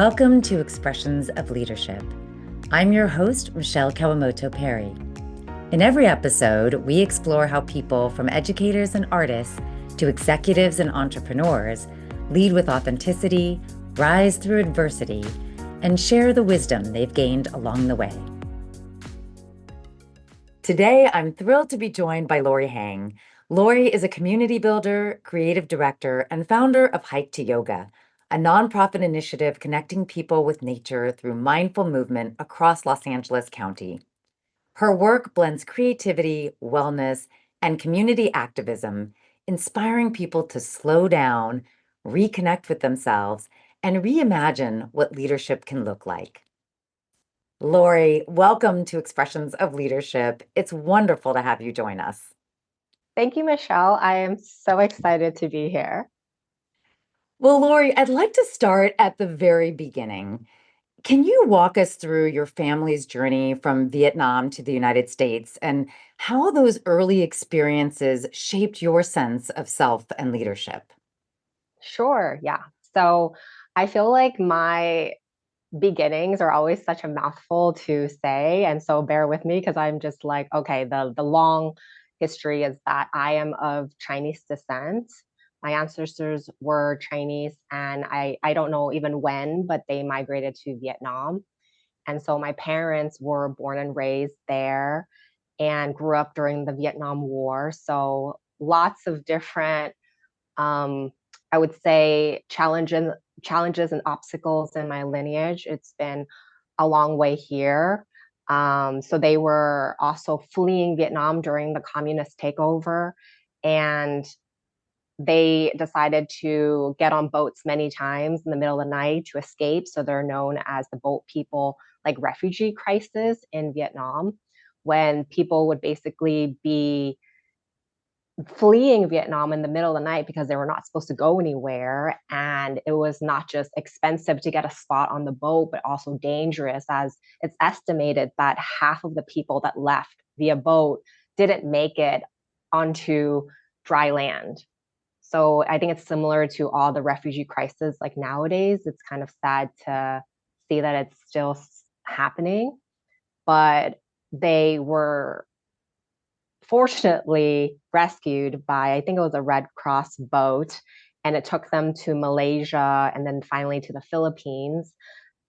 Welcome to Expressions of Leadership. I'm your host, Michele Kawamoto Perry. In every episode, we explore how people from educators and artists to executives and entrepreneurs lead with authenticity, rise through adversity, and share the wisdom they've gained along the way. Today, I'm thrilled to be joined by Laurie Hang. Laurie is a community builder, creative director, and founder of Hike to Yoga, a nonprofit initiative connecting people with nature through mindful movement across Los Angeles County. Her work blends creativity, wellness, and community activism, inspiring people to slow down, reconnect with themselves, and reimagine what leadership can look like. Laurie, welcome to Expressions of Leadership. It's wonderful to have you join us. Thank you, Michele. I am so excited to be here. Well, Laurie, I'd like to start at the very beginning. Can you walk us through your family's journey from Vietnam to the United States and how those early experiences shaped your sense of self and leadership? Sure, yeah. So I feel like my beginnings are always such a mouthful to say. And so bear with me because I'm just like, okay, the long history is that I am of Chinese descent. My ancestors were Chinese, and I don't know even when, but they migrated to Vietnam. And so my parents were born and raised there and grew up during the Vietnam War. So lots of different, um, I would say, challenges and obstacles in my lineage. It's been a long way here. So they were also fleeing Vietnam during the communist takeover, and they decided to get on boats many times in the middle of the night to escape. So they're known as the boat people, like refugee crisis in Vietnam, when people would basically be fleeing Vietnam in the middle of the night because they were not supposed to go anywhere. And it was not just expensive to get a spot on the boat, but also dangerous, as it's estimated that half of the people that left via boat didn't make it onto dry land. So I think it's similar to all the refugee crises like nowadays. It's kind of sad to see that it's still happening, but they were fortunately rescued by, I think it was a Red Cross boat, and it took them to Malaysia and then finally to the Philippines.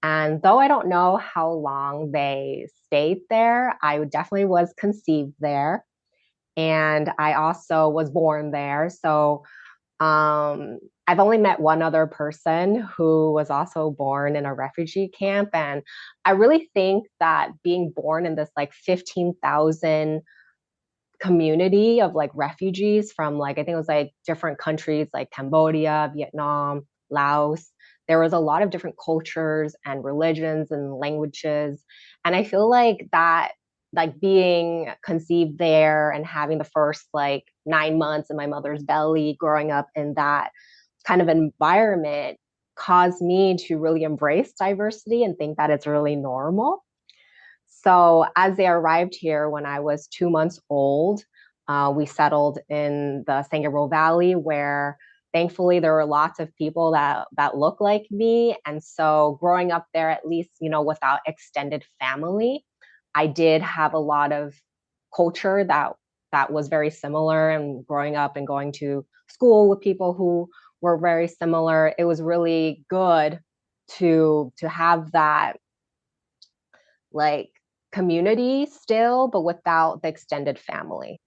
And though I don't know how long they stayed there, I definitely was conceived there. And I also was born there. So I've only met one other person who was also born in a refugee camp. And I really think that being born in this like 15,000 community of like refugees from like, I think it was like different countries like Cambodia, Vietnam, Laos. There was a lot of different cultures and religions and languages. And I feel like that, like being conceived there and having the first like 9 months in my mother's belly, growing up in that kind of environment, caused me to really embrace diversity and think that it's really normal. So as they arrived here when I was 2 months old, we settled in the San Gabriel Valley, where thankfully there were lots of people that look like me. And so growing up there, at least, without extended family, I did have a lot of culture that was very similar. And growing up and going to school with people who were very similar, it was really good to have that, like, community still, but without the extended family.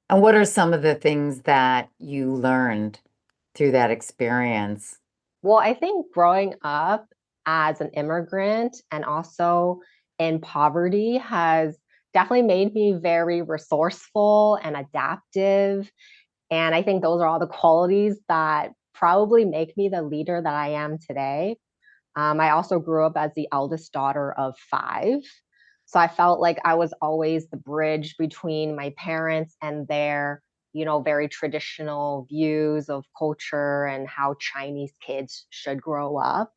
And what are some of the things that you learned through that experience? Well, I think growing up as an immigrant and also in poverty has definitely made me very resourceful and adaptive. And I think those are all the qualities that probably make me the leader that I am today. I also grew up as the eldest daughter of five. So I felt like I was always the bridge between my parents and their, very traditional views of culture and how Chinese kids should grow up.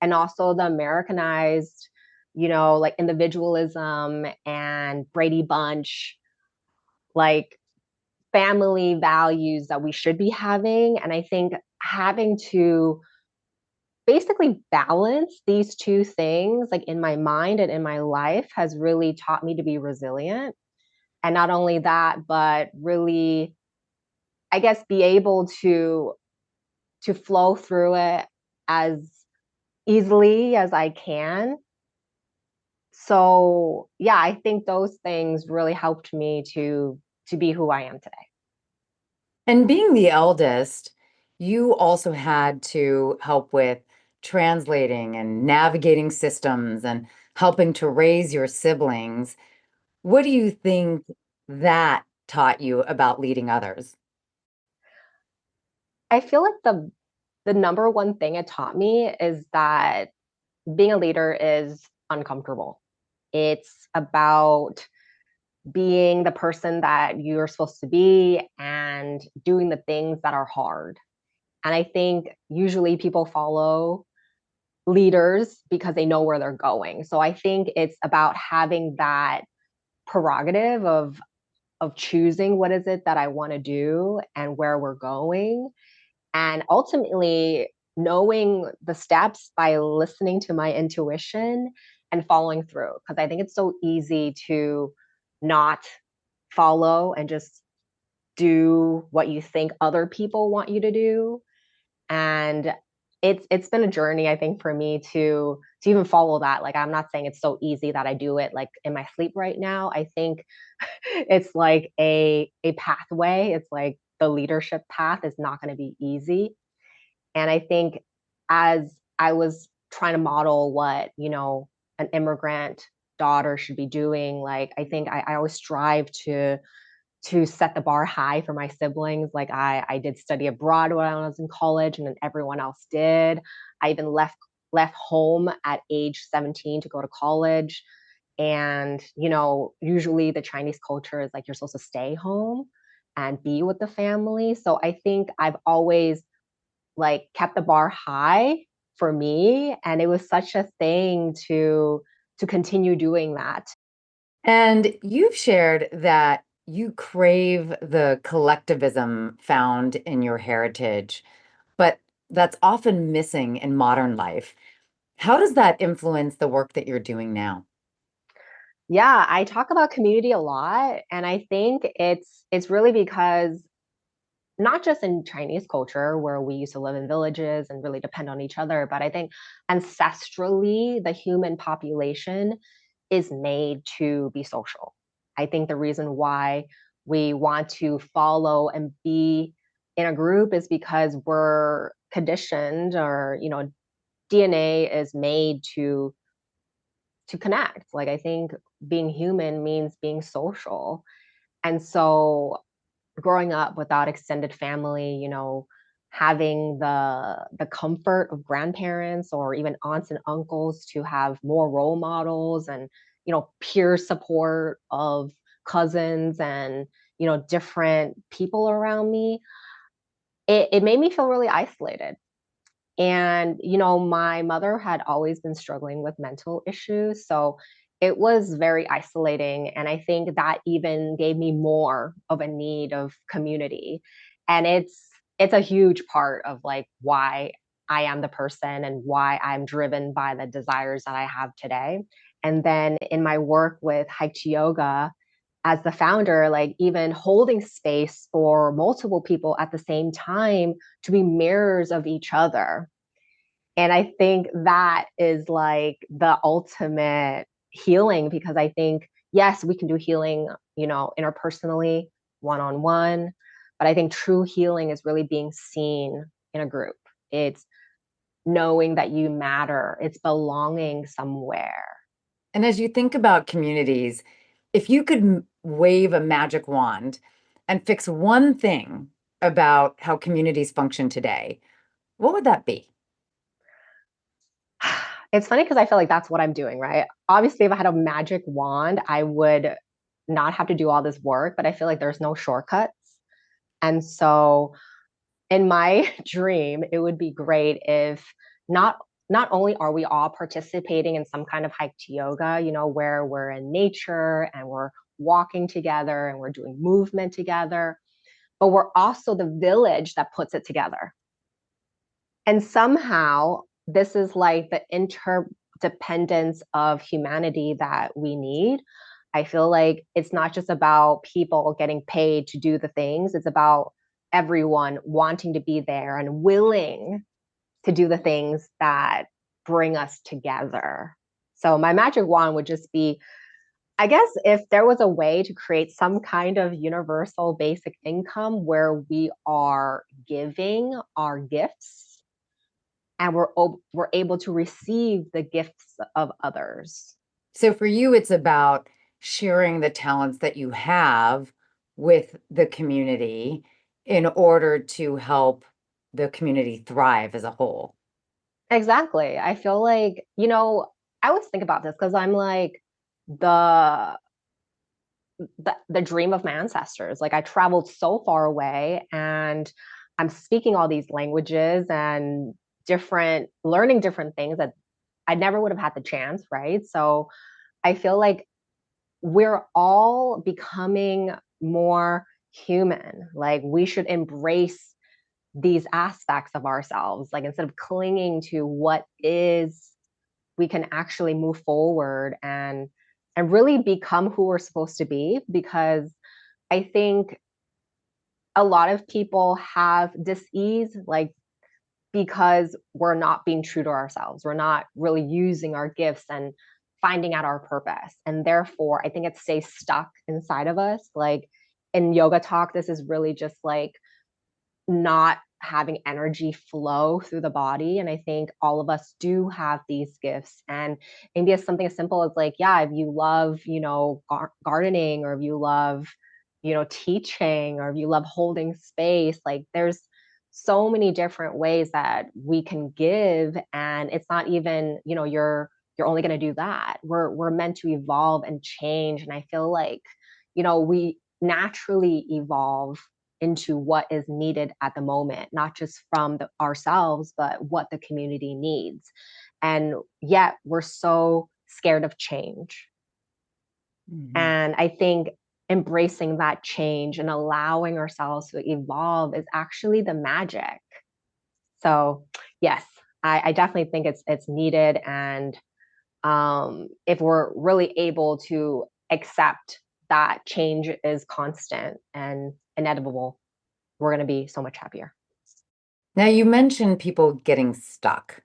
And also the Americanized, like individualism and Brady Bunch, like family values that we should be having. And I think having to basically balance these two things, like in my mind and in my life, has really taught me to be resilient. And not only that, but really, I guess, be able to flow through it as easily as I can. So yeah, I think those things really helped me to be who I am today. And being the eldest, you also had to help with translating and navigating systems and helping to raise your siblings. What do you think that taught you about leading others? I feel like the number one thing it taught me is that being a leader is uncomfortable. It's about being the person that you're supposed to be and doing the things that are hard. And I think usually people follow leaders because they know where they're going. So I think it's about having that prerogative of choosing what is it that I want to do and where we're going, and ultimately knowing the steps by listening to my intuition and following through, because I think it's so easy to not follow and just do what you think other people want you to do. And it's been a journey, I think, for me to even follow that. Like, I'm not saying it's so easy that I do it like in my sleep right now. I think it's like a pathway. It's like the leadership path is not going to be easy. And I think as I was trying to model what, an immigrant daughter should be doing, like I think I always strive to set the bar high for my siblings. Like I did study abroad when I was in college, and then everyone else did. I even left home at age 17 to go to college. And usually the Chinese culture is like you're supposed to stay home and be with the family. So I think I've always like kept the bar high for me, and it was such a thing to continue doing that. And you've shared that you crave the collectivism found in your heritage, but that's often missing in modern life. How does that influence the work that you're doing now? Yeah, I talk about community a lot, and I think it's really because not just in Chinese culture where we used to live in villages and really depend on each other, but I think ancestrally the human population is made to be social. I think the reason why we want to follow and be in a group is because we're conditioned, or DNA is made to connect. Like I think being human means being social. And so growing up without extended family, having the comfort of grandparents or even aunts and uncles to have more role models, and peer support of cousins and different people around me, it made me feel really isolated. And, my mother had always been struggling with mental issues. So it was very isolating. And I think that even gave me more of a need of community. And it's a huge part of like why I am the person and why I'm driven by the desires that I have today. And then in my work with Hike to Yoga, as the founder, like even holding space for multiple people at the same time to be mirrors of each other. And I think that is like the ultimate healing, because I think, yes, we can do healing, interpersonally, one on one. But I think true healing is really being seen in a group. It's knowing that you matter, it's belonging somewhere. And as you think about communities, if you could wave a magic wand and fix one thing about how communities function today, what would that be? It's funny because I feel like that's what I'm doing, right? Obviously, if I had a magic wand, I would not have to do all this work, but I feel like there's no shortcuts. And so in my dream, it would be great if not not only are we all participating in some kind of hike to yoga, where we're in nature and we're walking together and we're doing movement together, but we're also the village that puts it together. And somehow this is like the interdependence of humanity that we need. I feel like it's not just about people getting paid to do the things, it's about everyone wanting to be there and willing to do the things that bring us together. So my magic wand would just be, I guess, if there was a way to create some kind of universal basic income where we are giving our gifts and we're able to receive the gifts of others. So for you, it's about sharing the talents that you have with the community in order to help the community thrive as a whole. Exactly. I feel like, I always think about this because I'm like the the dream of my ancestors. Like I traveled so far away and I'm speaking all these languages and different learning different things that I never would have had the chance, right? So I feel like we're all becoming more human. Like we should embrace these aspects of ourselves. Like instead of clinging to what is, we can actually move forward and really become who we're supposed to be. Because I think a lot of people have dis-ease, like because we're not being true to ourselves. We're not really using our gifts and finding out our purpose. And therefore, I think it stays stuck inside of us. Like in yoga talk, this is really just like not having energy flow through the body. And I think all of us do have these gifts. And maybe it's something as simple as like, yeah, if you love, gardening, or if you love, teaching, or if you love holding space, like there's so many different ways that we can give. And it's not even, you're only going to do that. We're meant to evolve and change. And I feel like, we naturally evolve into what is needed at the moment, not just from ourselves, but what the community needs. And yet we're so scared of change. Mhm. And I think embracing that change and allowing ourselves to evolve is actually the magic. So yes, I definitely think it's needed. And if we're really able to accept that change is constant and inevitable, we're going to be so much happier. Now, you mentioned people getting stuck.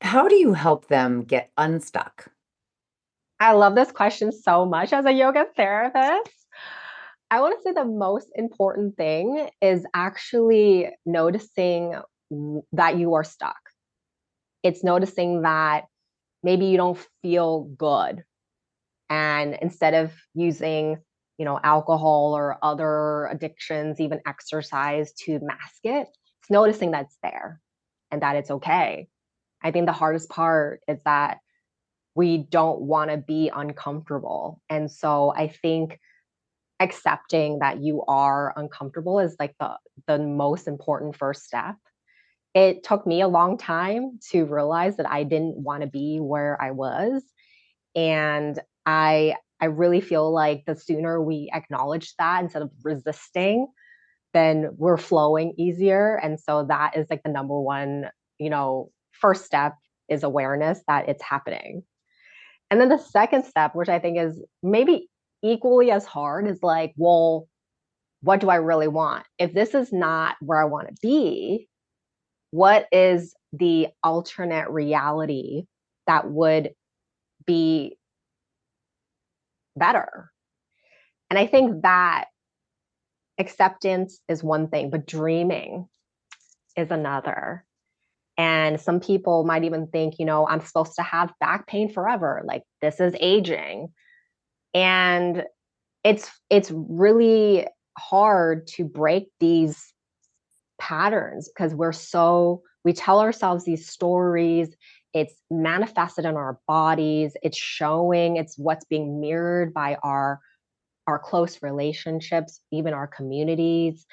How do you help them get unstuck? I love this question so much as a yoga therapist. I want to say the most important thing is actually noticing that you are stuck. It's noticing that maybe you don't feel good. And instead of using, alcohol or other addictions, even exercise to mask it, it's noticing that it's there and that it's okay. I think the hardest part is that we don't want to be uncomfortable. And so I think accepting that you are uncomfortable is like the most important first step. It took me a long time to realize that I didn't want to be where I was. And I really feel like the sooner we acknowledge that instead of resisting, then we're flowing easier. And so that is like the number one, first step is awareness that it's happening. And then the second step, which I think is maybe equally as hard, is like, well, what do I really want? If this is not where I want to be, what is the alternate reality that would be better? And I think that acceptance is one thing, but dreaming is another. And some people might even think, I'm supposed to have back pain forever. Like this is aging. And it's really hard to break these patterns because we tell ourselves these stories. It's manifested in our bodies. It's showing. It's what's being mirrored by our close relationships, even our communities.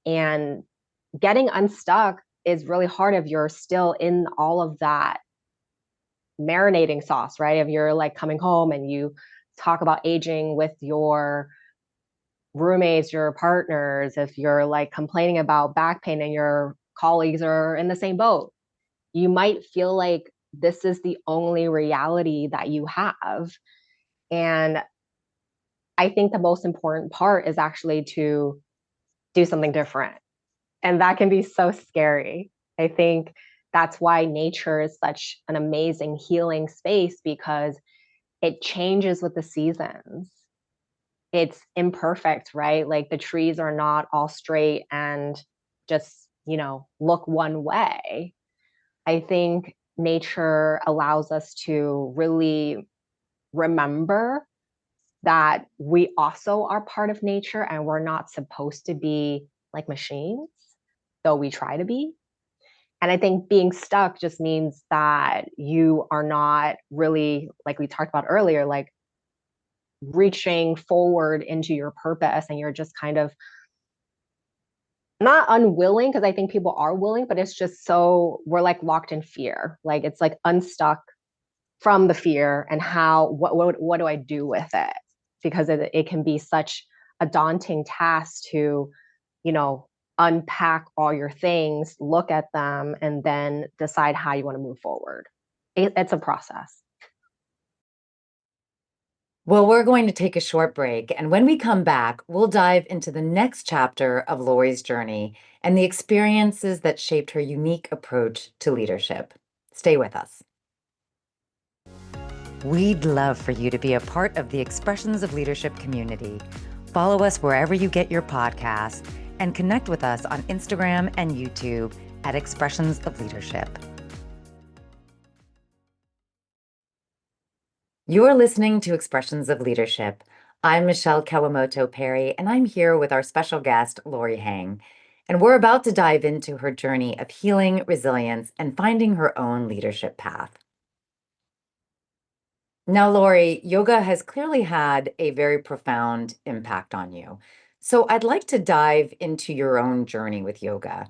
And getting unstuck is really hard if you're still in all of that marinating sauce, right? If you're like coming home and you talk about aging with your roommates, your partners, if you're like complaining about back pain and your colleagues are in the same boat, you might feel like this is the only reality that you have. And I think the most important part is actually to do something different. And that can be so scary. I think that's why nature is such an amazing healing space because it changes with the seasons. It's imperfect, right? Like the trees are not all straight and just, look one way. I think nature allows us to really remember that we also are part of nature and we're not supposed to be like machines, though we try to be. And I think being stuck just means that you are not really, like we talked about earlier, like reaching forward into your purpose and you're just kind of not unwilling because I think people are willing, but it's just so we're like locked in fear. Like it's like unstuck from the fear and how what do I do with it? Because it can be such a daunting task to, you know, unpack all your things, look at them, and then decide how you want to move forward. It's a process. Well, we're going to take a short break, and when we come back, we'll dive into the next chapter of Laurie's journey and the experiences that shaped her unique approach to leadership. Stay with us. We'd love for you to be a part of the Expressions of Leadership community. Follow us wherever you get your podcasts and connect with us on Instagram and YouTube at Expressions of Leadership. You're listening to Expressions of Leadership. I'm Michele Kawamoto Perry, and I'm here with our special guest, Laurie Hang. And we're about to dive into her journey of healing, resilience, and finding her own leadership path. Now, Laurie, yoga has clearly had a very profound impact on you. So I'd like to dive into your own journey with yoga.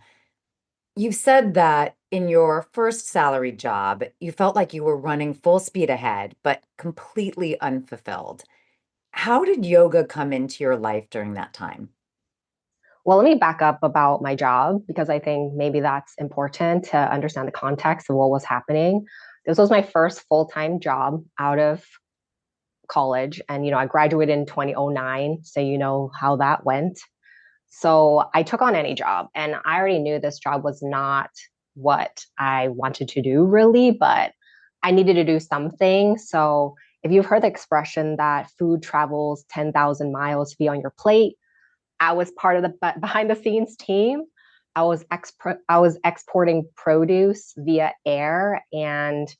You said that in your first salary job, you felt like you were running full speed ahead, but completely unfulfilled. How did yoga come into your life during that time? Well, let me back up about my job because I think maybe that's important to understand the context of what was happening. This was my first full-time job out of college. And, I graduated in 2009. So, you know how that went. So I took on any job and I already knew this job was not what I wanted to do really, but I needed to do something. So if you've heard the expression that food travels 10,000 miles to be on your plate, I was part of the behind the scenes team. I was exporting produce via air, and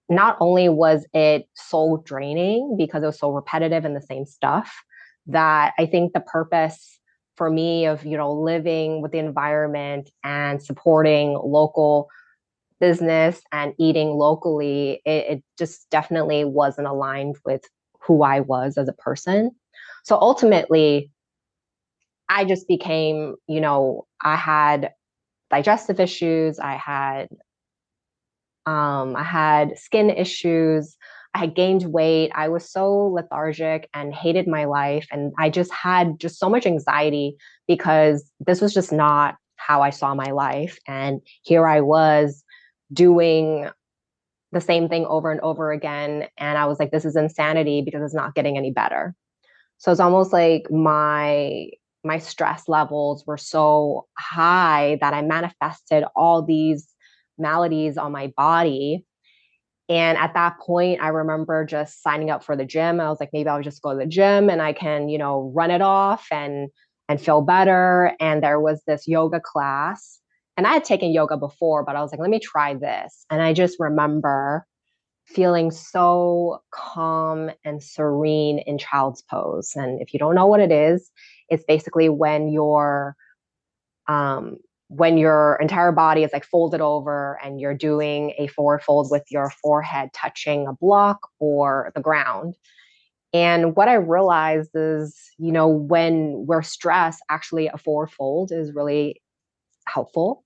not only was it soul draining because it was so repetitive and the same stuff, that I think the purpose for me of, living with the environment and supporting local business and eating locally, it just definitely wasn't aligned with who I was as a person. So ultimately, I just became, I had digestive issues, I had skin issues. I had gained weight. I was so lethargic and hated my life. And I just had just so much anxiety because this was just not how I saw my life. And here I was doing the same thing over and over again. And I was like, this is insanity because it's not getting any better. So it's almost like my stress levels were so high that I manifested all these maladies on my body. And at that point, I remember just signing up for the gym. I was like, maybe I'll just go to the gym and I can, run it off and feel better. And there was this yoga class. And I had taken yoga before, but I was like, let me try this. And I just remember feeling so calm and serene in child's pose. And if you don't know what it is, it's basically um, when your entire body is like folded over and you're doing a forward fold with your forehead touching a block or the ground. And what I realized is, when we're stressed, actually a forward fold is really helpful.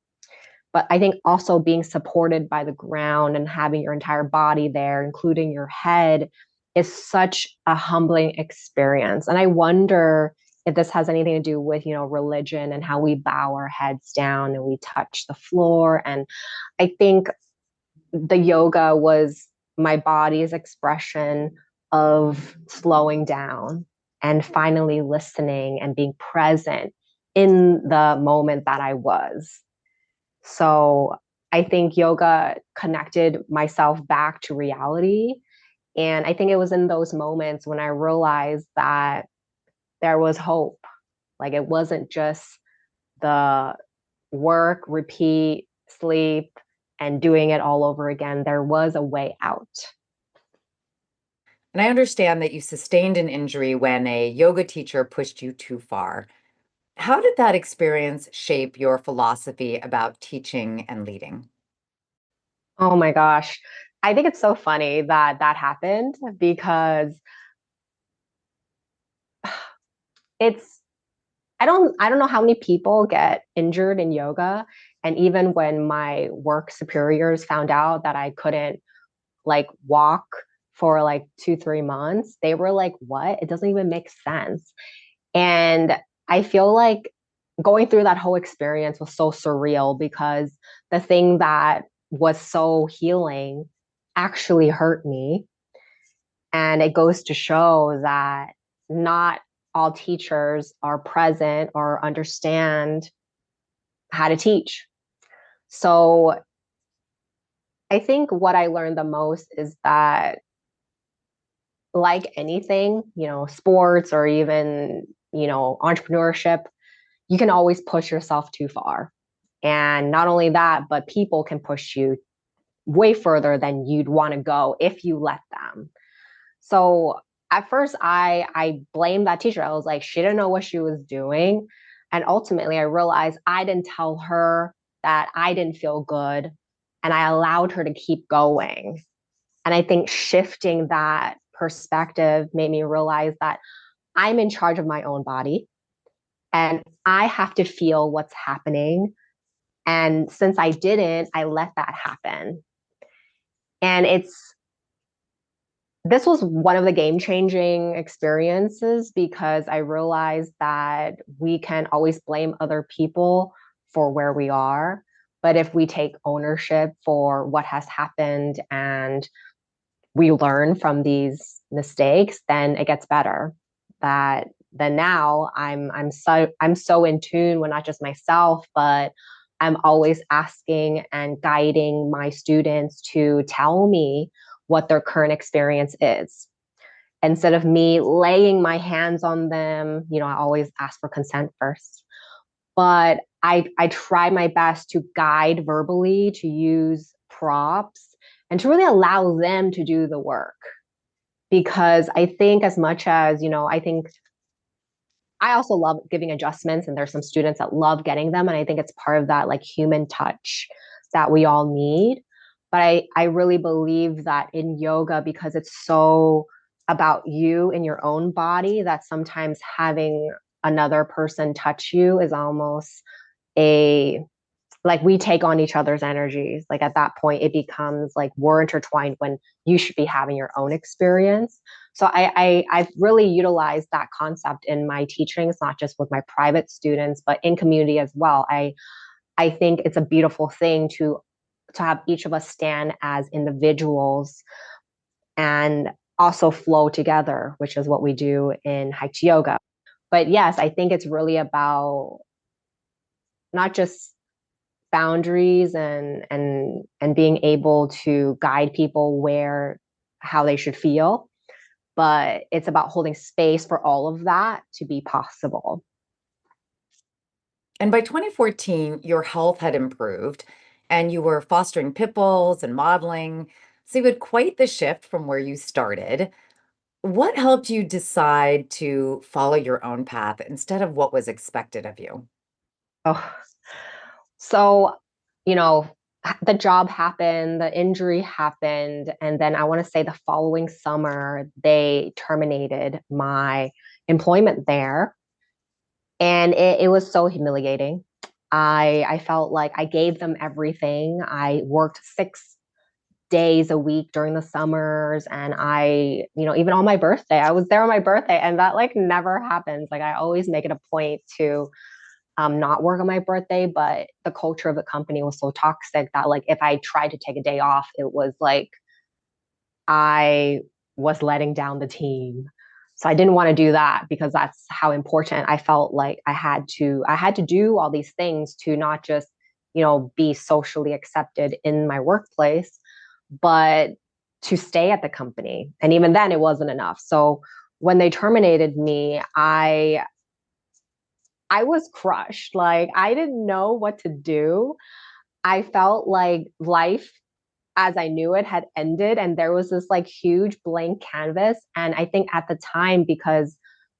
But I think also being supported by the ground and having your entire body there, including your head, is such a humbling experience. And I wonder if this has anything to do with, religion and how we bow our heads down and we touch the floor. And I think the yoga was my body's expression of slowing down and finally listening and being present in the moment that I was. So I think yoga connected myself back to reality. And I think it was in those moments when I realized that there was hope. Like it wasn't just the work, repeat, sleep, and doing it all over again. There was a way out. And I understand that you sustained an injury when a yoga teacher pushed you too far. How did that experience shape your philosophy about teaching and leading? Oh my gosh. I think it's so funny that that happened because it's I don't know how many people get injured in yoga, and even when my work superiors found out that I couldn't like walk for like 2 3 months, they were like, what, it doesn't even make sense. And I feel like going through that whole experience was so surreal because the thing that was so healing actually hurt me. And it goes to show that not all teachers are present or understand how to teach. So I think what I learned the most is that, like anything, sports or even, entrepreneurship, you can always push yourself too far. And not only that, but people can push you way further than you'd want to go if you let them. So at first I blamed that teacher. I was like, she didn't know what she was doing. And ultimately I realized I didn't tell her that I didn't feel good and I allowed her to keep going. And I think shifting that perspective made me realize that I'm in charge of my own body and I have to feel what's happening. And since I didn't, I let that happen. And this was one of the game changing experiences because I realized that we can always blame other people for where we are. But if we take ownership for what has happened and we learn from these mistakes, then it gets better. That then now I'm so in tune with not just myself, but I'm always asking and guiding my students to tell me what their current experience is. Instead of me laying my hands on them, I always ask for consent first. But I try my best to guide verbally, to use props, and to really allow them to do the work. Because I think as much as, I think I also love giving adjustments, and there's some students that love getting them. And I think it's part of that like human touch that we all need. But I really believe that in yoga, because it's so about you in your own body, that sometimes having another person touch you is almost a like we take on each other's energies. Like at that point, it becomes like we're intertwined when you should be having your own experience. So I've really utilized that concept in my teachings, not just with my private students, but in community as well. I think it's a beautiful thing to have each of us stand as individuals and also flow together, which is what we do in Hike Yoga. But yes, I think it's really about not just boundaries and being able to guide people where how they should feel, but it's about holding space for all of that to be possible. And by 2014, your health had improved and you were fostering pit bulls and modeling. So you had quite the shift from where you started. What helped you decide to follow your own path instead of what was expected of you? Oh, so, you know, the job happened, the injury happened, and then I want to say the following summer, they terminated my employment there. And it was so humiliating. I felt like I gave them everything. I worked days a week during the summers. And even on my birthday, I was there on my birthday, and that like never happens. Like I always make it a point to not work on my birthday, but the culture of the company was so toxic that like if I tried to take a day off, it was like I was letting down the team. So I didn't want to do that because that's how important I felt like I had to do all these things to not just, be socially accepted in my workplace, but to stay at the company. And even then it wasn't enough. So when they terminated me, I was crushed. Like I didn't know what to do. I felt like life as I knew it had ended, and there was this like huge blank canvas. And I think at the time, because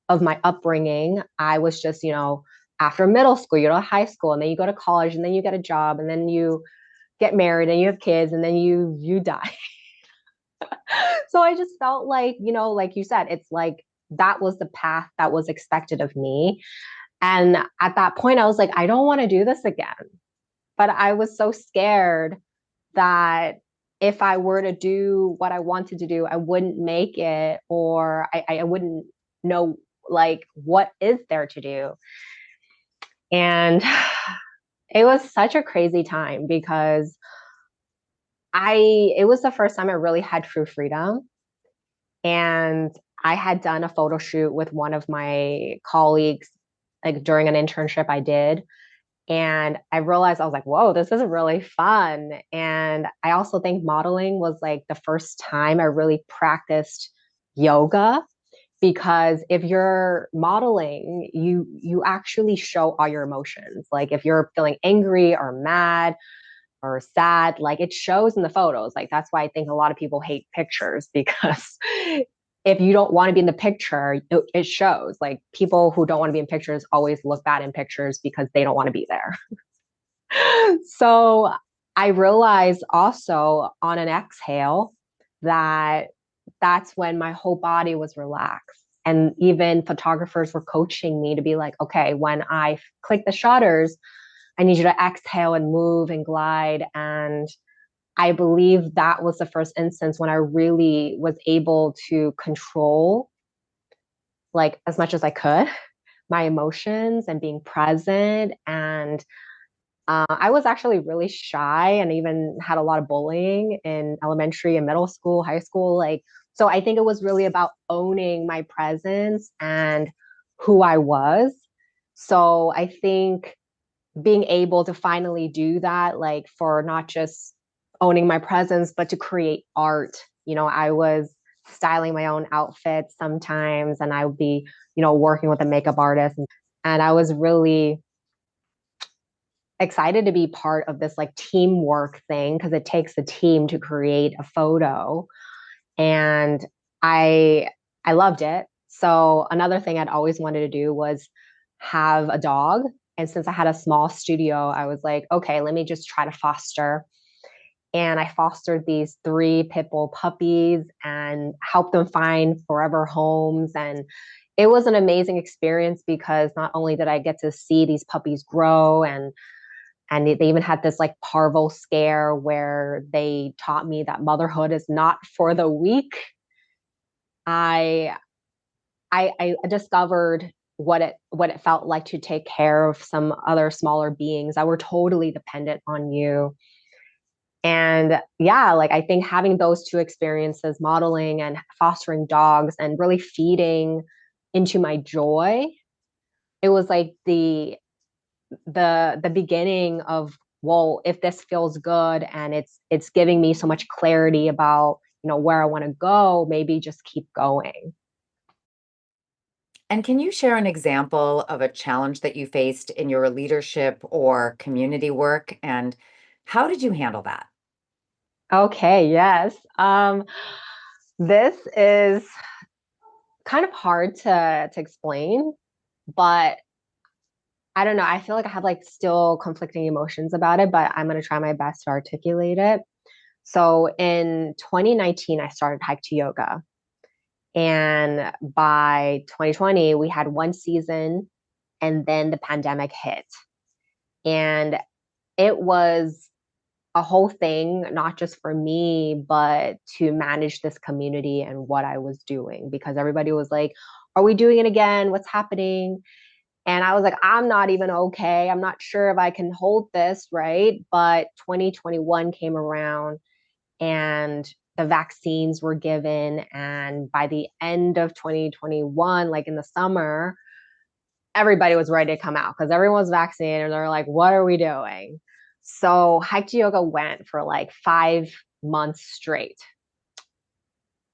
of my upbringing, I was just, after middle school, you go to high school, and then you go to college, and then you get a job, and then you get married, and you have kids, and then you die. So I just felt like, like you said, it's like that was the path that was expected of me. And at that point, I was like, I don't want to do this again. But I was so scared that if I were to do what I wanted to do, I wouldn't make it, or I wouldn't know like what is there to do. And it was such a crazy time because it was the first time I really had true freedom. And I had done a photo shoot with one of my colleagues, like during an internship I did. And I realized I was like, whoa, this is really fun. And I also think modeling was like the first time I really practiced yoga, because if you're modeling, you actually show all your emotions. Like if you're feeling angry or mad or sad, like it shows in the photos. Like that's why I think a lot of people hate pictures, because if you don't want to be in the picture, it shows. Like people who don't want to be in pictures always look bad in pictures because they don't want to be there. So I realized also on an exhale that that's when my whole body was relaxed. And even photographers were coaching me to be like, okay, when I click the shutters, I need you to exhale and move and glide. And I believe that was the first instance when I really was able to control, like as much as I could, my emotions and being present. And I was actually really shy and even had a lot of bullying in elementary and middle school, high school. Like, so I think it was really about owning my presence and who I was. So I think being able to finally do that, like for not just owning my presence, but to create art. I was styling my own outfits sometimes, and I would be, working with a makeup artist. And I was really excited to be part of this like teamwork thing, because it takes a team to create a photo. And I I loved it. So another thing I'd always wanted to do was have a dog. And since I had a small studio, I was like, okay, let me just try to foster. And I fostered these three pit bull puppies and helped them find forever homes. And it was an amazing experience because not only did I get to see these puppies grow, and they even had this like parvo scare where they taught me that motherhood is not for the weak. I I discovered what it felt like to take care of some other smaller beings that were totally dependent on you. And yeah, like I think having those two experiences, modeling and fostering dogs, and really feeding into my joy, it was like the beginning of, well, if this feels good and it's giving me so much clarity about, where I want to go, maybe just keep going. And can you share an example of a challenge that you faced in your leadership or community work, and how did you handle that? Okay, yes. This is kind of hard to explain, but I don't know. I feel like I have like still conflicting emotions about it, but I'm going to try my best to articulate it. So in 2019, I started Hike to Yoga. And by 2020, we had one season, and then the pandemic hit. And it was a whole thing, not just for me, but to manage this community and what I was doing, because everybody was like, are we doing it again? What's happening? And I was like, I'm not even okay. I'm not sure if I can hold this, right? But 2021 came around and the vaccines were given. And by the end of 2021, like in the summer, everybody was ready to come out because everyone was vaccinated. And they're like, what are we doing? So hike to yoga went for like 5 months straight.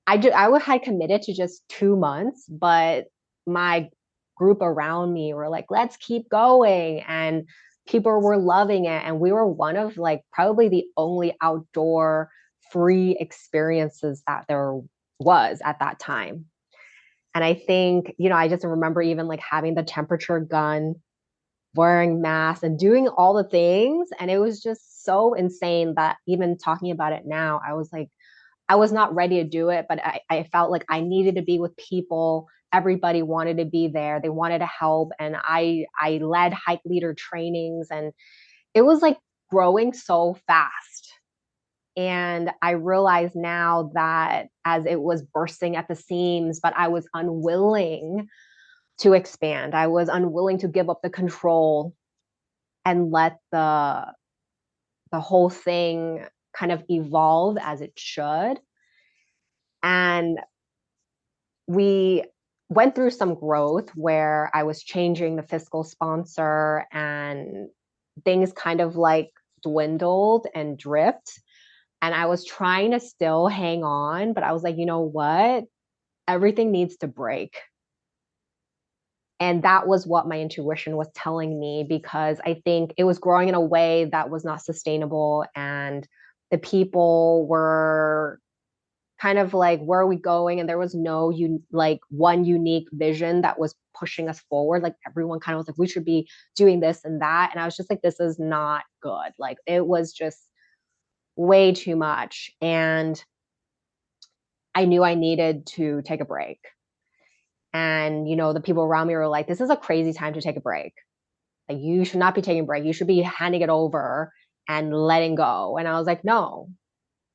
I had committed to just 2 months, but my group around me were like, let's keep going. And people were loving it. And we were one of like probably the only outdoor free experiences that there was at that time. And I think, I just remember even like having the temperature gun, wearing masks, and doing all the things. And it was just so insane that even talking about it now, I was like, I was not ready to do it, but I felt like I needed to be with people. Everybody wanted to be there. They wanted to help. And I led hike leader trainings, and it was like growing so fast. And I realize now that as it was bursting at the seams, but I was unwilling to expand. I was unwilling to give up the control and let the whole thing kind of evolve as it should. And we went through some growth where I was changing the fiscal sponsor and things kind of like dwindled and dripped. And I was trying to still hang on, but I was like, you know what? Everything needs to break. And that was what my intuition was telling me, because I think it was growing in a way that was not sustainable. And the people were kind of like, where are we going? And there was no like one unique vision that was pushing us forward. Like everyone kind of was like, we should be doing this and that. And I was just like, this is not good. Like it was just way too much. And I knew I needed to take a break. And, the people around me were like, this is a crazy time to take a break. Like, you should not be taking a break. You should be handing it over and letting go. And I was like, no,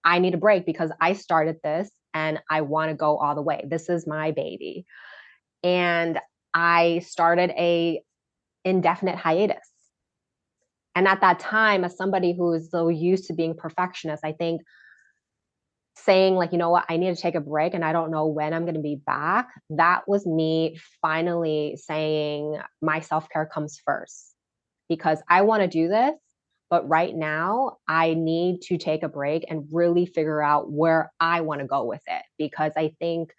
I need a break because I started this and I want to go all the way. This is my baby. And I started a indefinite hiatus. And at that time, as somebody who is so used to being perfectionist, I think saying like, you know what, I need to take a break and I don't know when I'm going to be back, that was me finally saying my self-care comes first, because I want to do this, but right now I need to take a break and really figure out where I want to go with it. Because I think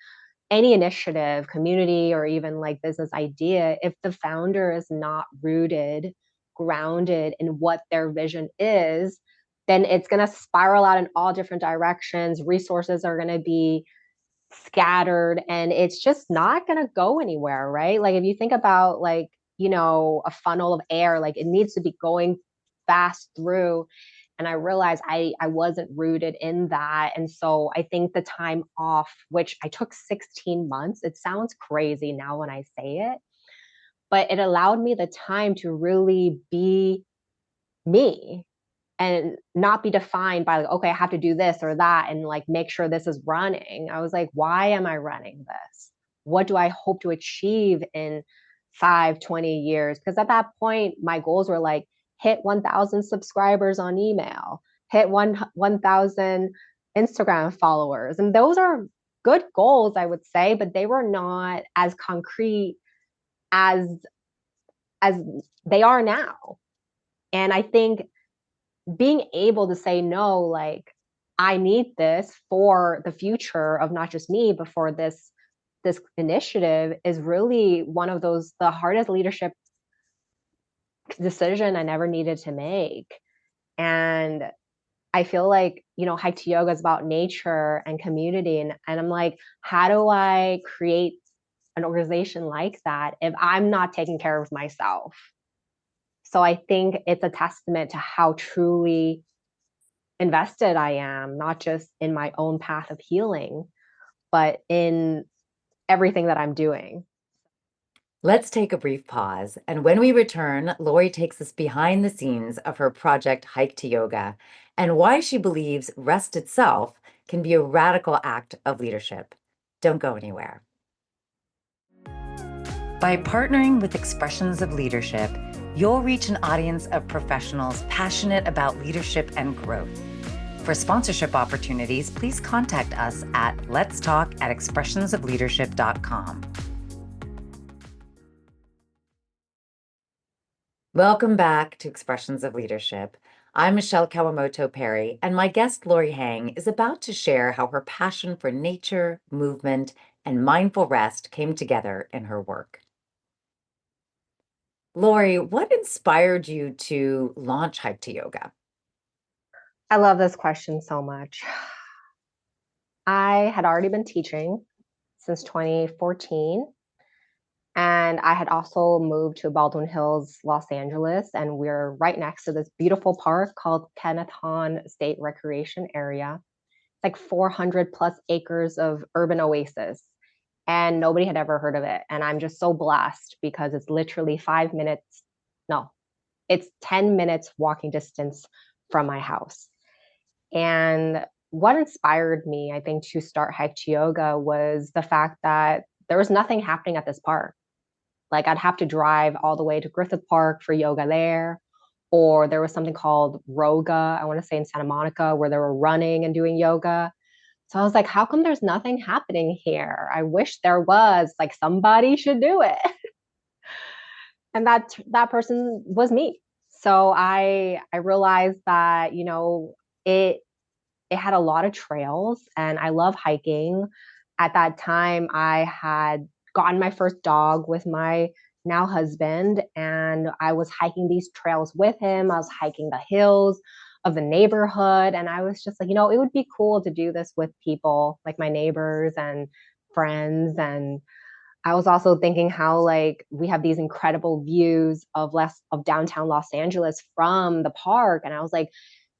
any initiative, community, or even like business idea, if the founder is not rooted, grounded in what their vision is, then it's going to spiral out in all different directions. Resources are going to be scattered and it's just not going to go anywhere, right? Like if you think about like, a funnel of air, like it needs to be going fast through. And I realized I wasn't rooted in that. And so I think the time off, which I took 16 months, it sounds crazy now when I say it, but it allowed me the time to really be me and not be defined by like, okay, I have to do this or that and like make sure this is running. I was like, why am I running this? What do I hope to achieve in 5, 20 years? Because at that point, my goals were like hit 1,000 subscribers on email, hit 1,000 Instagram followers. And those are good goals, I would say, but they were not as concrete as as they are now. And I think being able to say no, like I need this for the future of not just me, but for this initiative is really one of those the hardest leadership decision I never needed to make. And I feel like, hike to yoga is about nature and community. And I'm like, how do I create an organization like that if I'm not taking care of myself? So I think it's a testament to how truly invested I am, not just in my own path of healing, but in everything that I'm doing. Let's take a brief pause. And when we return, Laurie takes us behind the scenes of her project Hike to Yoga and why she believes rest itself can be a radical act of leadership. Don't go anywhere. By partnering with Expressions of Leadership, you'll reach an audience of professionals passionate about leadership and growth. For sponsorship opportunities, please contact us at letstalk@expressionsofleadership.com. Welcome back to Expressions of Leadership. I'm Michele Kawamoto Perry, and my guest, Laurie Hang, is about to share how her passion for nature, movement, and mindful rest came together in her work. Laurie, what inspired you to launch Hike to Yoga? I love this question so much. I had already been teaching since 2014, and I had also moved to Baldwin Hills, Los Angeles, and we're right next to this beautiful park called Kenneton State Recreation Area. It's like 400 plus acres of urban oasis, and nobody had ever heard of it. And I'm just so blessed because it's literally 5 minutes, no, it's 10 minutes walking distance from my house. And what inspired me, I think, to start Hike to Yoga was the fact that there was nothing happening at this park. Like I'd have to drive all the way to Griffith Park for yoga there. Or there was something called Roga, I want to say in Santa Monica, where they were running and doing yoga. So I was like, how come there's nothing happening here? I wish there was, like somebody should do it. And that person was me. So I realized that, it it had a lot of trails and I love hiking. At that time, I had gotten my first dog with my now husband, and I was hiking these trails with him. I was hiking the hills of the neighborhood, and I was just like, it would be cool to do this with people like my neighbors and friends. And I was also thinking how like we have these incredible views of downtown Los Angeles from the park. And I was like,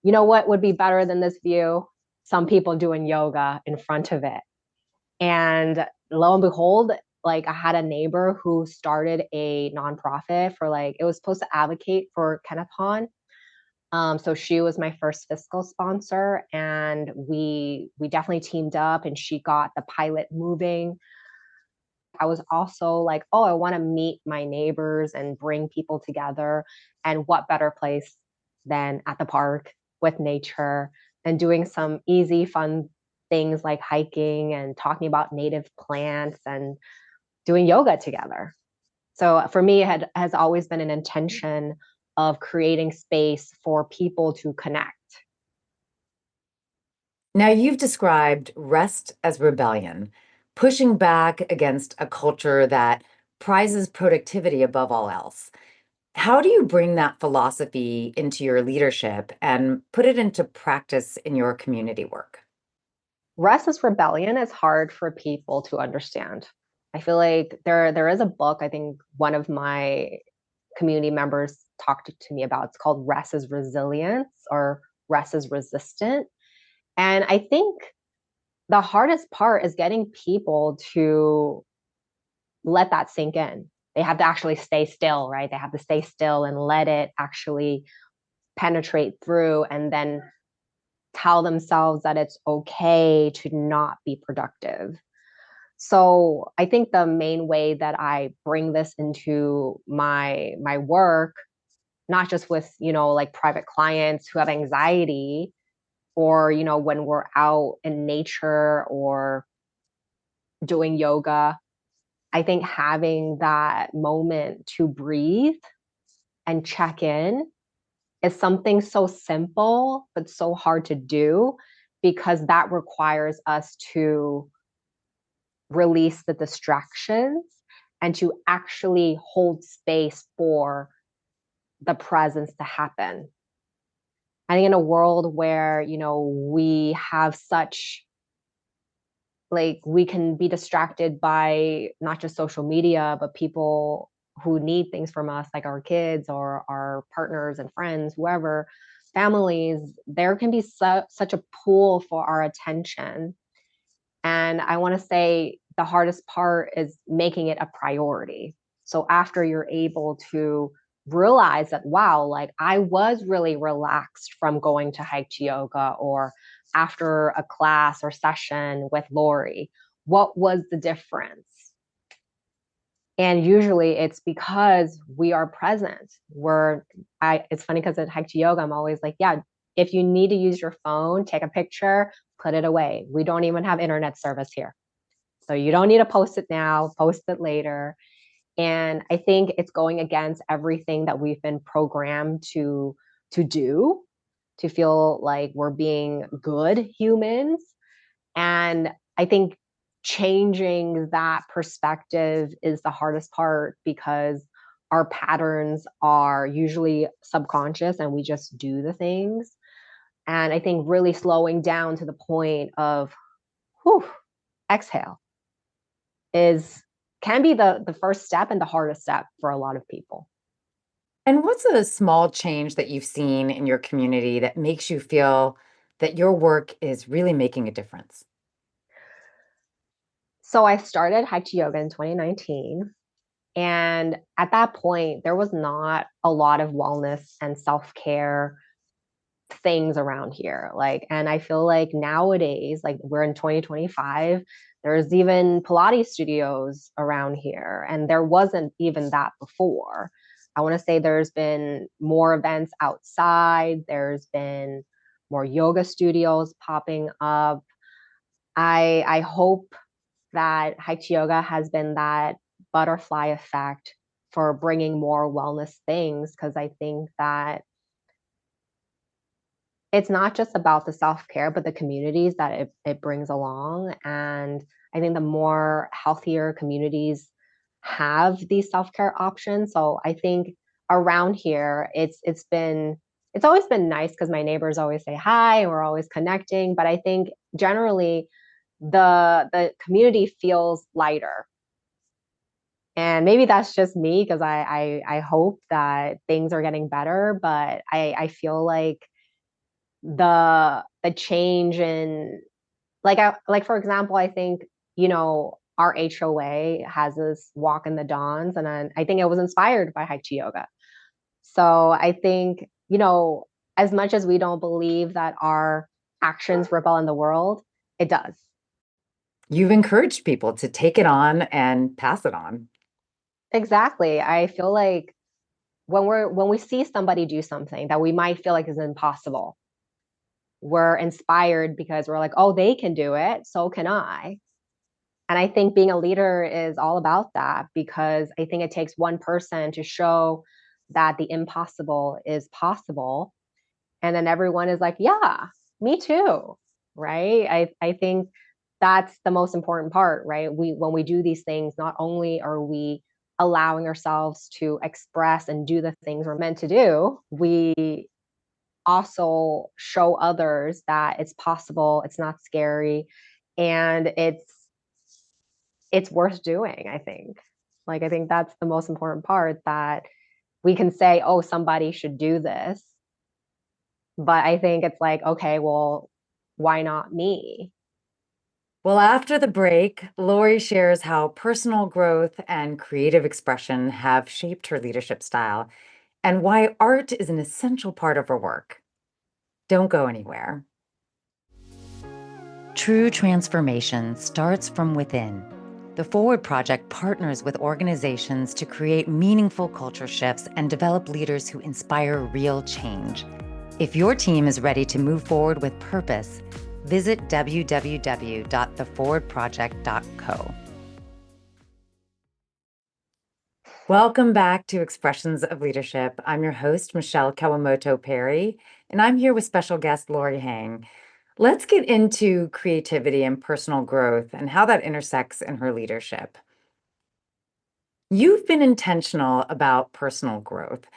what would be better than this view? Some people doing yoga in front of it. And lo and behold, like I had a neighbor who started a nonprofit for like it was supposed to advocate for Kenneton. So she was my first fiscal sponsor, and we definitely teamed up, and she got the pilot moving. I was also like, oh, I want to meet my neighbors and bring people together. And what better place than at the park with nature and doing some easy, fun things like hiking and talking about native plants and doing yoga together. So for me, it has always been an intention of creating space for people to connect. Now, you've described rest as rebellion, pushing back against a culture that prizes productivity above all else. How do you bring that philosophy into your leadership and put it into practice in your community work? Rest as rebellion is hard for people to understand. I feel like there is a book, I think one of my community members talked to me about. It's called Rest as Resilience or Rest as Resistant. And I think the hardest part is getting people to let that sink in. They have to actually stay still, right? They have to stay still and let it actually penetrate through and then tell themselves that it's okay to not be productive. So I think the main way that I bring this into my work, not just with, like private clients who have anxiety, or, when we're out in nature or doing yoga, I think having that moment to breathe and check in is something so simple, but so hard to do because that requires us to release the distractions and to actually hold space for the presence to happen. I think in a world where, we have such like we can be distracted by not just social media, but people who need things from us, like our kids or our partners and friends, whoever, families, there can be such a pull for our attention. And I want to say the hardest part is making it a priority. So after you're able to realize that, wow, like I was really relaxed from going to hike to yoga or after a class or session with Laurie, what was the difference? And usually it's because we are present. It's funny because at hike to yoga, I'm always like, yeah, if you need to use your phone, take a picture, put it away. We don't even have internet service here. So you don't need to post it now, post it later. And I think it's going against everything that we've been programmed to do, to feel like we're being good humans. And I think changing that perspective is the hardest part because our patterns are usually subconscious and we just do the things. And I think really slowing down to the point of whew, exhale is can be the first step and the hardest step for a lot of people. And what's a small change that you've seen in your community that makes you feel that your work is really making a difference? So I started Hike to Yoga in 2019. And at that point, there was not a lot of wellness and self care things around here. And I feel like nowadays, like we're in 2025, there's even Pilates studios around here. And there wasn't even that before. I want to say there's been more events outside, there's been more yoga studios popping up. I hope that Hike to Yoga has been that butterfly effect for bringing more wellness things because I think that it's not just about the self-care but the communities that it brings along. And I think the more healthier communities have these self-care options. So I think around here it's always been nice because my neighbors always say hi and we're always connecting, but I think generally the community feels lighter. And maybe that's just me because I hope that things are getting better, but I feel like the change in like for example, I think, our HOA has this walk in the dawns, and I think it was inspired by Hike to Yoga. So I think, as much as we don't believe that our actions rebel in the world, it does. You've encouraged people to take it on and pass it on. Exactly. I feel like when we see somebody do something that we might feel like is impossible, we're inspired because we're like, oh, they can do it, so can I. And I think being a leader is all about that because I think it takes one person to show that the impossible is possible. And then everyone is like, yeah, me too. Right. I think that's the most important part, right? When we do these things, not only are we allowing ourselves to express and do the things we're meant to do, we also show others that it's possible, it's not scary, and it's worth doing, I think. I think that's the most important part, that we can say, oh, somebody should do this. But I think it's like, okay, well, why not me? Well, after the break, Laurie shares how personal growth and creative expression have shaped her leadership style and why art is an essential part of her work. Don't go anywhere. True transformation starts from within. The Forward Project partners with organizations to create meaningful culture shifts and develop leaders who inspire real change. If your team is ready to move forward with purpose, visit www.theforwardproject.co. Welcome back to Expressions of Leadership. I'm your host, Michele Kawamoto Perry, and I'm here with special guest Laurie Hang. Let's get into creativity and personal growth and how that intersects in her leadership. You've been intentional about personal growth.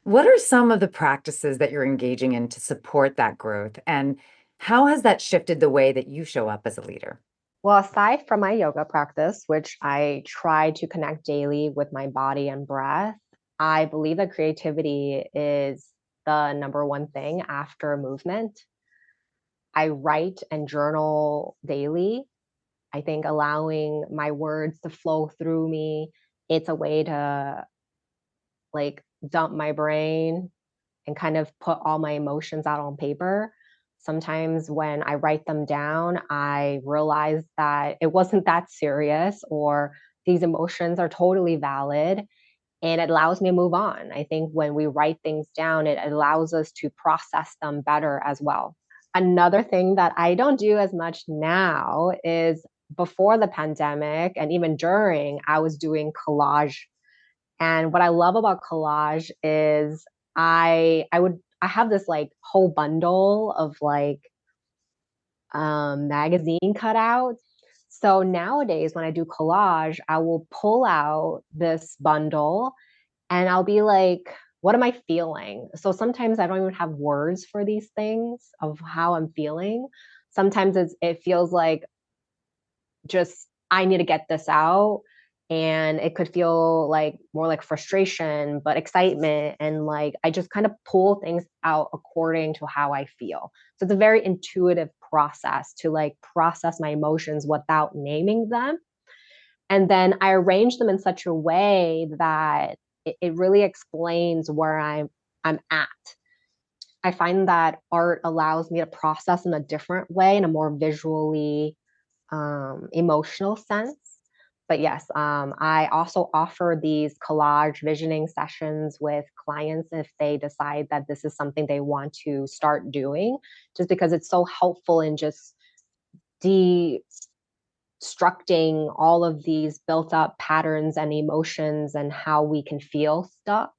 What are some of the practices that you're engaging in to support that growth? And how has that shifted the way that you show up as a leader? Well, aside from my yoga practice, which I try to connect daily with my body and breath, I believe that creativity is the number one thing after movement. I write and journal daily. I think allowing my words to flow through me it's a way to like dump my brain and kind of put all my emotions out on paper. Sometimes when I write them down, I realize that it wasn't that serious, or these emotions are totally valid, and it allows me to move on. I think when we write things down, it allows us to process them better as well. Another thing that I don't do as much now is, before the pandemic and even during, I was doing collage. And what I love about collage is I have this like whole bundle of like magazine cutouts. So nowadays when I do collage, I will pull out this bundle and I'll be like, what am I feeling? So sometimes I don't even have words for these things of how I'm feeling. Sometimes it feels like just I need to get this out. And it could feel like more like frustration, but excitement. And like I just kind of pull things out according to how I feel. So it's a very intuitive process to like process my emotions without naming them. And then I arrange them in such a way that it really explains where I'm at. I find that art allows me to process in a different way, in a more visually emotional sense. But yes, I also offer these collage visioning sessions with clients if they decide that this is something they want to start doing, just because it's so helpful in just destructing all of these built up patterns and emotions and how we can feel stuck.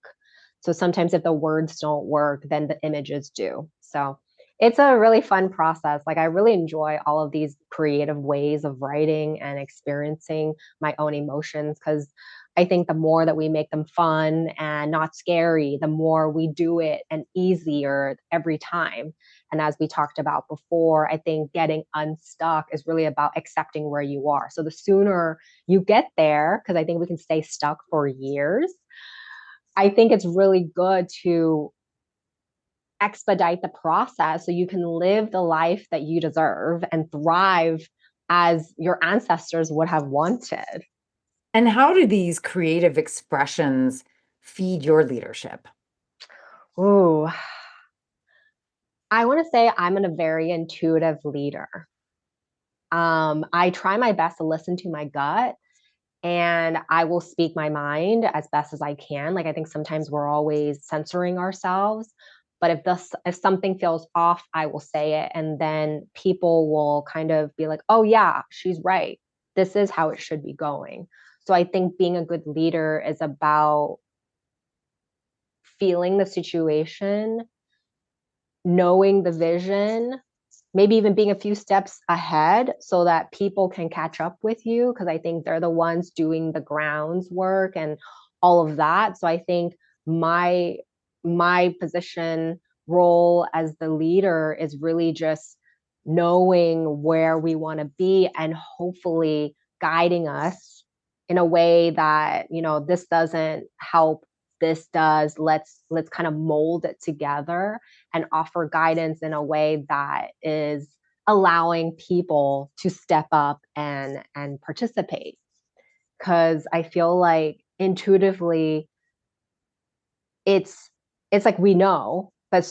So sometimes if the words don't work, then the images do. So it's a really fun process. Like I really enjoy all of these creative ways of writing and experiencing my own emotions, because I think the more that we make them fun and not scary, the more we do it and easier every time. And as we talked about before, I think getting unstuck is really about accepting where you are. So the sooner you get there, because I think we can stay stuck for years, I think it's really good to expedite the process so you can live the life that you deserve and thrive as your ancestors would have wanted. And how do these creative expressions feed your leadership? Ooh, I want to say I'm a very intuitive leader. I try my best to listen to my gut, and I will speak my mind as best as I can. Like I think sometimes we're always censoring ourselves, but if something feels off, I will say it, and then people will kind of be like, "Oh yeah, she's right. This is how it should be going." So I think being a good leader is about feeling the situation, knowing the vision, maybe even being a few steps ahead so that people can catch up with you, because I think they're the ones doing the grounds work and all of that. So I think my my position role as the leader is really just knowing where we want to be and hopefully guiding us in a way that, this doesn't help, this does, let's kind of mold it together and offer guidance in a way that is allowing people to step up and participate, because I feel like intuitively it's it's like we know, but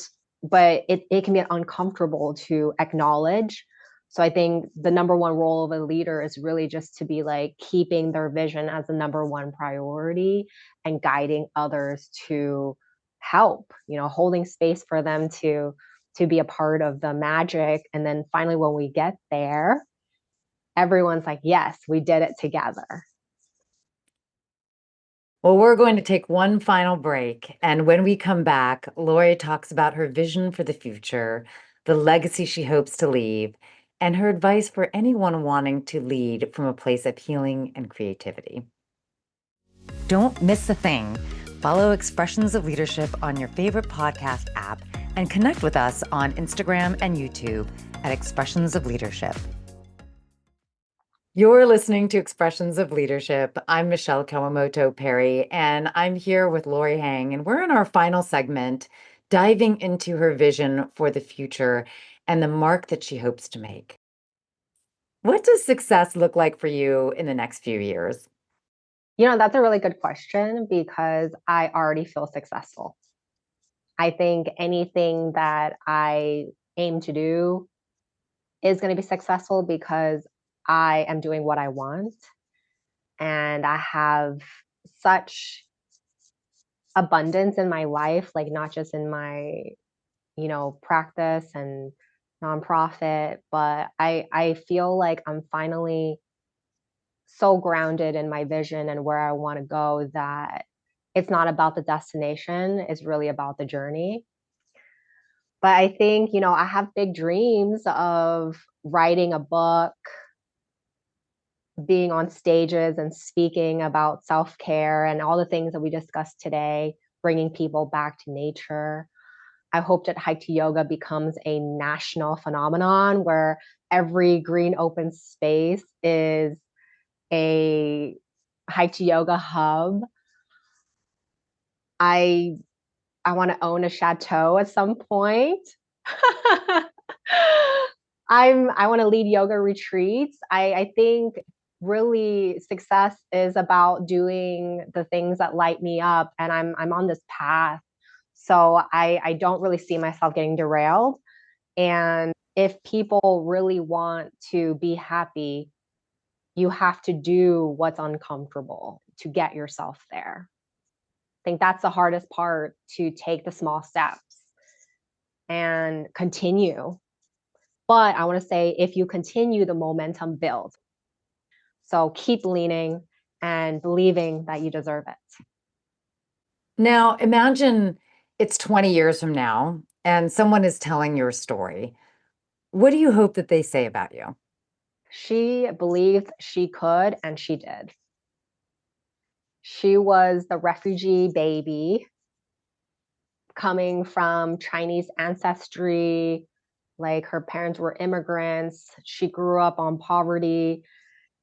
it can be uncomfortable to acknowledge. So I think the number one role of a leader is really just to be like keeping their vision as the number one priority and guiding others to help, holding space for them to be a part of the magic. And then finally when we get there, everyone's like, yes, we did it together. Well, we're going to take one final break. And when we come back, Laurie talks about her vision for the future, the legacy she hopes to leave, and her advice for anyone wanting to lead from a place of healing and creativity. Don't miss a thing. Follow Expressions of Leadership on your favorite podcast app and connect with us on Instagram and YouTube at Expressions of Leadership. You're listening to Expressions of Leadership. I'm Michele Kawamoto Perry, and I'm here with Laurie Hang, and we're in our final segment, diving into her vision for the future and the mark that she hopes to make. What does success look like for you in the next few years? That's a really good question because I already feel successful. I think anything that I aim to do is going to be successful because I am doing what I want and I have such abundance in my life, like not just in my, practice and nonprofit, but I feel like I'm finally so grounded in my vision and where I want to go that it's not about the destination, it's really about the journey. But I think, I have big dreams of writing a book, being on stages and speaking about self care and all the things that we discussed today, bringing people back to nature. I hope that Hike to Yoga becomes a national phenomenon where every green open space is a Hike to Yoga hub. I I want to own a chateau at some point. I want to lead yoga retreats. I think really success is about doing the things that light me up, and I'm on this path. So I don't really see myself getting derailed. And if people really want to be happy, you have to do what's uncomfortable to get yourself there. I think that's the hardest part, to take the small steps and continue. But I want to say if you continue, the momentum builds. So keep leaning and believing that you deserve it. Now, imagine it's 20 years from now and someone is telling your story. What do you hope that they say about you? She believed she could, and she did. She was the refugee baby coming from Chinese ancestry. Like her parents were immigrants. She grew up on poverty,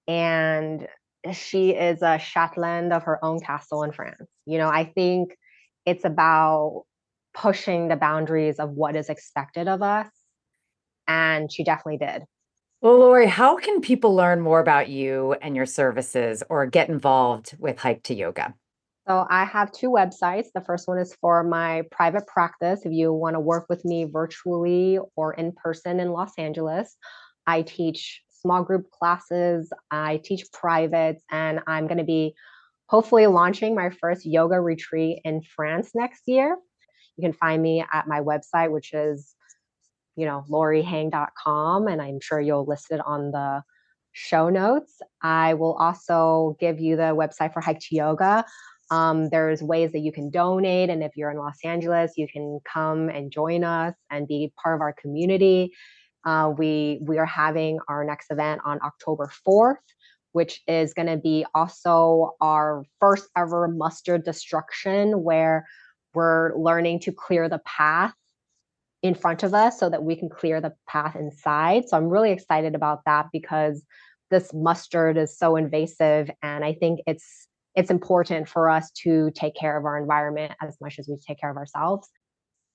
and she is a châtelaine of her own castle in France. I think it's about pushing the boundaries of what is expected of us. And she definitely did. Well, Lori, how can people learn more about you and your services or get involved with Hike to Yoga? So I have two websites. The first one is for my private practice. If you want to work with me virtually or in person in Los Angeles, I teach small group classes, I teach privates, and I'm going to be hopefully launching my first yoga retreat in France next year. You can find me at my website, which is, lauriehang.com, and I'm sure you'll list it on the show notes. I will also give you the website for Hike to Yoga. There's ways that you can donate, and if you're in Los Angeles, you can come and join us and be part of our community. We are having our next event on October 4th, which is going to be also our first ever mustard destruction, where we're learning to clear the path in front of us so that we can clear the path inside. So I'm really excited about that because this mustard is so invasive, and I think it's important for us to take care of our environment as much as we take care of ourselves.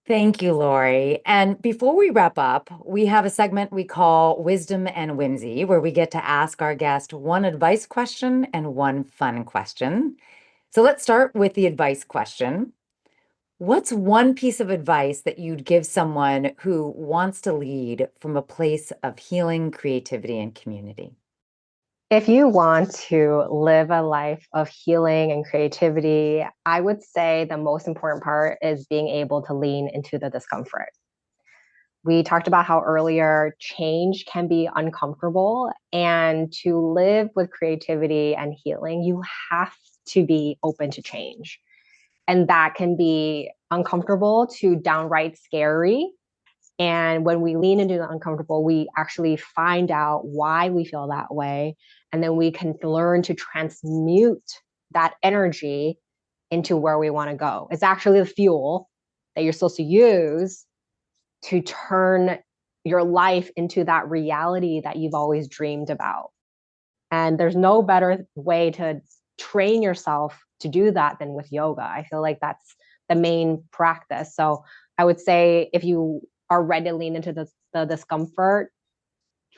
Thank you, Lori. And before we wrap up, we have a segment we call Wisdom and Whimsy, where we get to ask our guest one advice question and one fun question. So let's start with the advice question. What's one piece of advice that you'd give someone who wants to lead from a place of healing, creativity, and community? If you want to live a life of healing and creativity, I would say the most important part is being able to lean into the discomfort. We talked about how earlier change can be uncomfortable, and to live with creativity and healing, you have to be open to change. And that can be uncomfortable to downright scary. And when we lean into the uncomfortable, we actually find out why we feel that way. And then we can learn to transmute that energy into where we want to go. It's actually the fuel that you're supposed to use to turn your life into that reality that you've always dreamed about. And there's no better way to train yourself to do that than with yoga. I feel like that's the main practice. So I would say if you are ready to lean into the discomfort,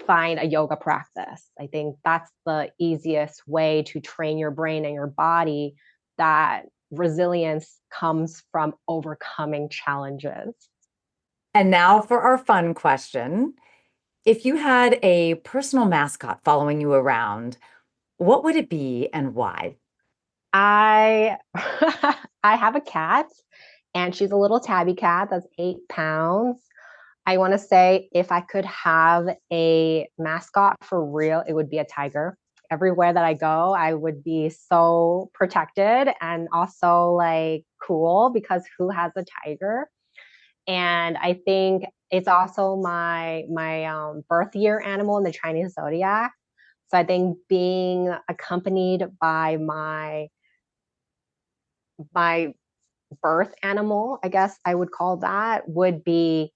find a yoga practice. I think that's the easiest way to train your brain and your body that resilience comes from overcoming challenges. And now for our fun question. If you had a personal mascot following you around, what would it be and why? I I have a cat and she's a little tabby cat that's 8 pounds. I want to say if I could have a mascot for real, it would be a tiger. Everywhere that I go, I would be so protected and also like cool because who has a tiger? And I think it's also my birth year animal in the Chinese zodiac. So I think being accompanied by my birth animal, I guess I would call that, would be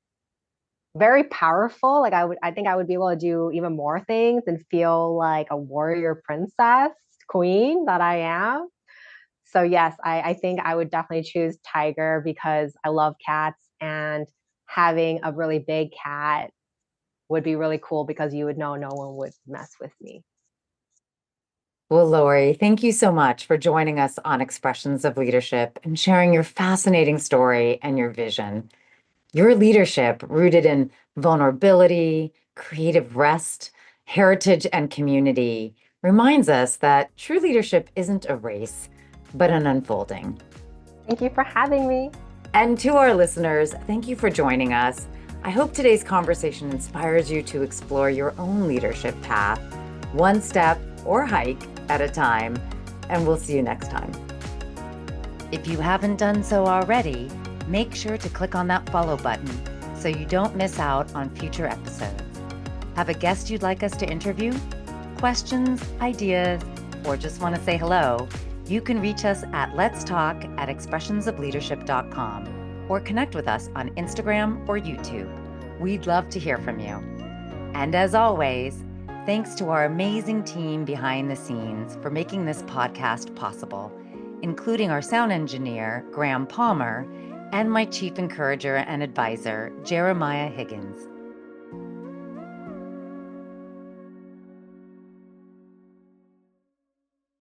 very powerful. Like I think I would be able to do even more things and feel like a warrior princess, queen that I am. So yes, I think I would definitely choose tiger because I love cats and having a really big cat would be really cool because you would know no one would mess with me. Well, Laurie, thank you so much for joining us on Expressions of Leadership and sharing your fascinating story and your vision. Your leadership, rooted in vulnerability, creative rest, heritage, and community, reminds us that true leadership isn't a race, but an unfolding. Thank you for having me. And to our listeners, thank you for joining us. I hope today's conversation inspires you to explore your own leadership path, one step or hike at a time. And we'll see you next time. If you haven't done so already, make sure to click on that follow button so you don't miss out on future episodes. Have a guest you'd like us to interview? Questions, ideas, or just want to say hello? You can reach us at letstalk@expressionsofleadership.com or connect with us on Instagram or YouTube. We'd love to hear from you. And as always, thanks to our amazing team behind the scenes for making this podcast possible, including our sound engineer, Graham Palmer, and my chief encourager and advisor, Jeremiah Higgins.